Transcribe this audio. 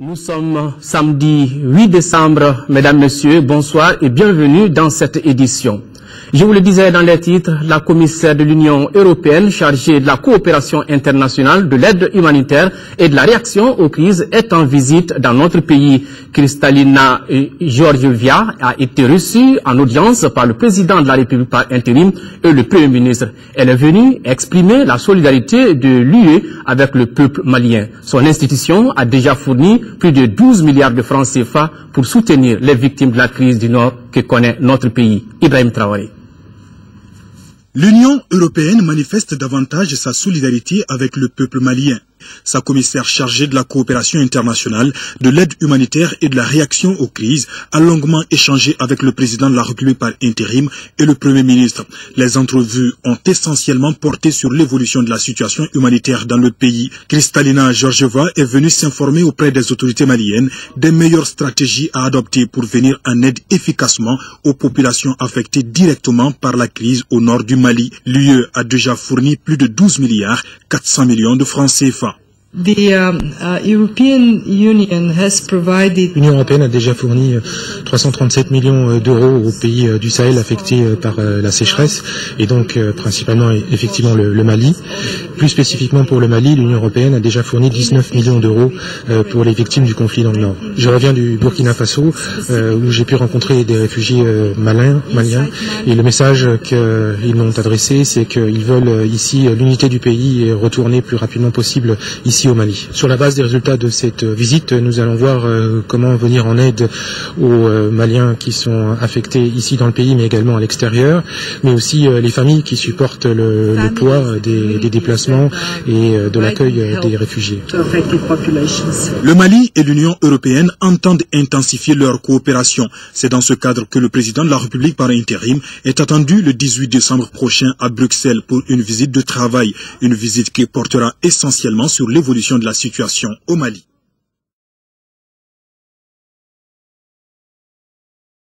Nous sommes samedi 8 décembre, mesdames, messieurs, bonsoir et bienvenue dans cette édition. Je vous le disais dans les titres, la commissaire de l'Union européenne chargée de la coopération internationale, de l'aide humanitaire et de la réaction aux crises est en visite dans notre pays. Kristalina Georgieva a été reçue en audience par le président de la République par intérim et le Premier ministre. Elle est venue exprimer la solidarité de l'UE avec le peuple malien. Son institution a déjà fourni plus de 12 milliards de francs CFA pour soutenir les victimes de la crise du Nord que connaît notre pays. Ibrahim Traoré. L'Union européenne manifeste davantage sa solidarité avec le peuple malien. Sa commissaire chargée de la coopération internationale, de l'aide humanitaire et de la réaction aux crises a longuement échangé avec le président de la République par intérim et le Premier ministre. Les entrevues ont essentiellement porté sur l'évolution de la situation humanitaire dans le pays. Kristalina Georgieva est venue s'informer auprès des autorités maliennes des meilleures stratégies à adopter pour venir en aide efficacement aux populations affectées directement par la crise au nord du Mali. L'UE a déjà fourni plus de 12 milliards 400 millions de francs CFA. L'Union européenne a déjà fourni 337 millions d'euros aux pays du Sahel affectés par la sécheresse et donc principalement effectivement le Mali. Plus spécifiquement pour le Mali, l'Union européenne a déjà fourni 19 millions d'euros pour les victimes du conflit dans le Nord. Je reviens du Burkina Faso où j'ai pu rencontrer des réfugiés maliens et le message qu'ils m'ont adressé, c'est qu'ils veulent ici l'unité du pays et retourner plus rapidement possible ici au Mali. Sur la base des résultats de cette visite, nous allons voir comment venir en aide aux Maliens qui sont affectés ici dans le pays, mais également à l'extérieur, mais aussi les familles qui supportent le poids des déplacements et de l'accueil des réfugiés. Le Mali et l'Union européenne entendent intensifier leur coopération. C'est dans ce cadre que le président de la République par intérim est attendu le 18 décembre prochain à Bruxelles pour une visite de travail, une visite qui portera essentiellement sur l'évolution de la situation au Mali.